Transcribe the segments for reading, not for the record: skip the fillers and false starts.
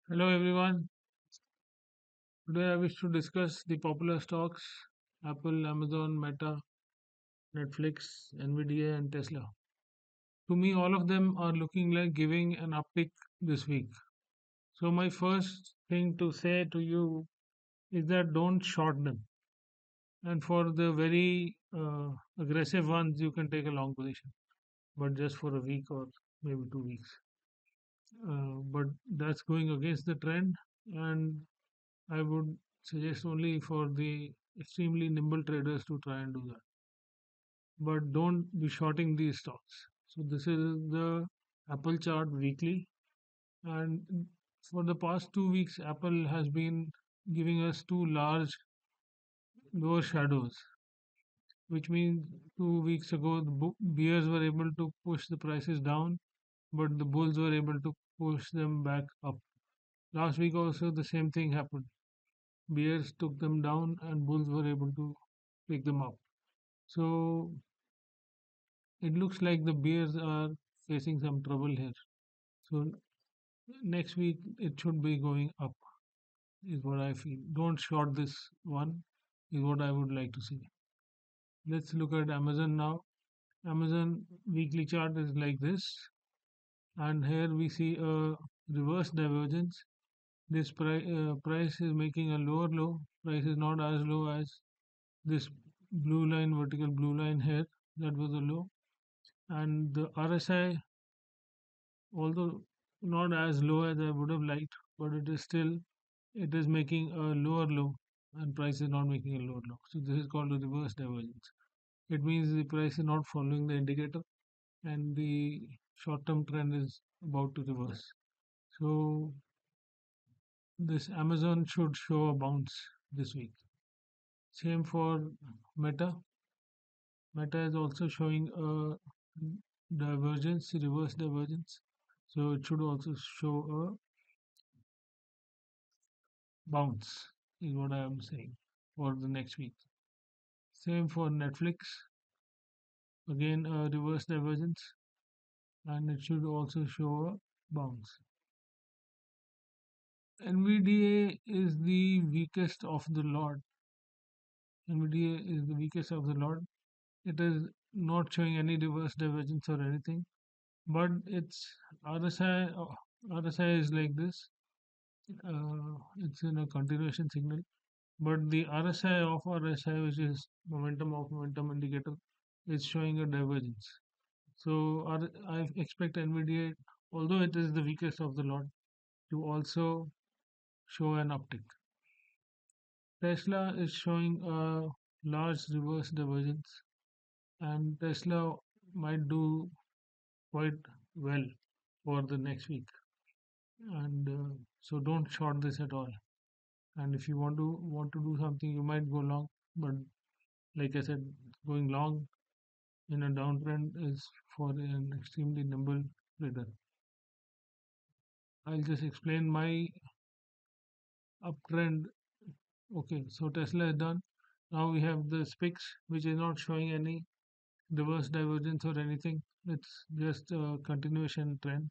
Hello everyone. Today I wish to discuss the popular stocks Apple, Amazon, Meta, Netflix, NVDA, and Tesla. To me, all of them are looking like giving an uptick this week. So, my first thing to say to you is that don't short them. And for the very aggressive ones, you can take a long position, but just for a week or maybe 2 weeks. But that's going against the trend, and I would suggest only for the extremely nimble traders to try and do that. But don't be shorting these stocks. So this is the Apple chart weekly, and for the past 2 weeks, Apple has been giving us two large lower shadows, which means 2 weeks ago the bears were able to push the prices down, but the bulls were able to push them back up. Last week also the same thing happened. Bears took them down, and bulls were able to pick them up. So it looks like the bears are facing some trouble here. So next week it should be going up, is what I feel. Don't short this one, is what I would like to see. Let's look at Amazon now. Amazon weekly chart is like this, and here we see a reverse divergence. This price is making a lower low. Price is not as low as this blue line, vertical blue line here. That was a low, and the RSI, although not as low as I would have liked, but it is making a lower low, and price is not making a lower low. So this is called a reverse divergence. It means the price is not following the indicator, and the short-term trend is about to reverse. So this Amazon should show a bounce this week. Same for Meta. Meta is also showing a divergence, reverse divergence. So it should also show a bounce, is what I am saying, for the next week. Same for Netflix, again a reverse divergence, and it should also show a bounce. NVDA is the weakest of the lot. NVDA is the weakest of the lot. It is not showing any reverse divergence or anything, but its RSI, RSI is like this. It's in a continuation signal, but the RSI of RSI, which is momentum of momentum indicator, is showing a divergence. So I expect NVDA, although it is the weakest of the lot, to also show an uptick. Tesla is showing a large reverse divergence, and Tesla might do quite well for the next week. And so don't short this at all. And if you want to do something, you might go long, but like I said, going long in a downtrend is for an extremely nimble trader. I'll just explain my uptrend. Okay, so Tesla is done. Now we have the SPX, which is not showing any reverse divergence or anything. It's just a continuation trend.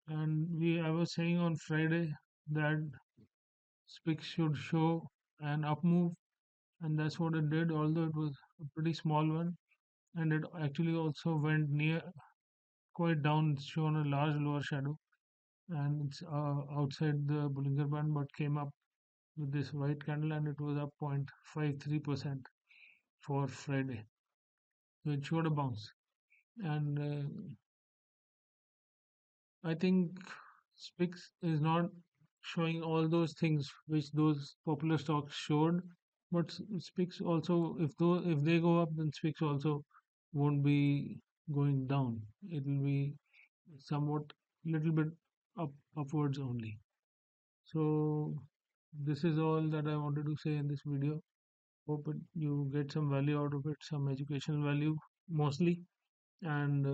And I was saying on Friday that SPX should show an up move, and that's what it did. Although it was a pretty small one, and it actually also went near quite down. It's shown a large lower shadow, and it's outside the Bollinger Band, but came up with this white candle, and it was up 0.53% for Friday. So it showed a bounce, and I think SPIX is not showing all those things which those popular stocks showed, but SPIX also, if they go up, then SPIX also won't be going down. It will be somewhat little bit upwards only. So this is all that I wanted to say in this video. Hope you get some value out of it, some educational value mostly, and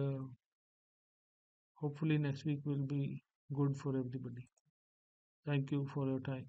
hopefully next week will be good for everybody. Thank you for your time.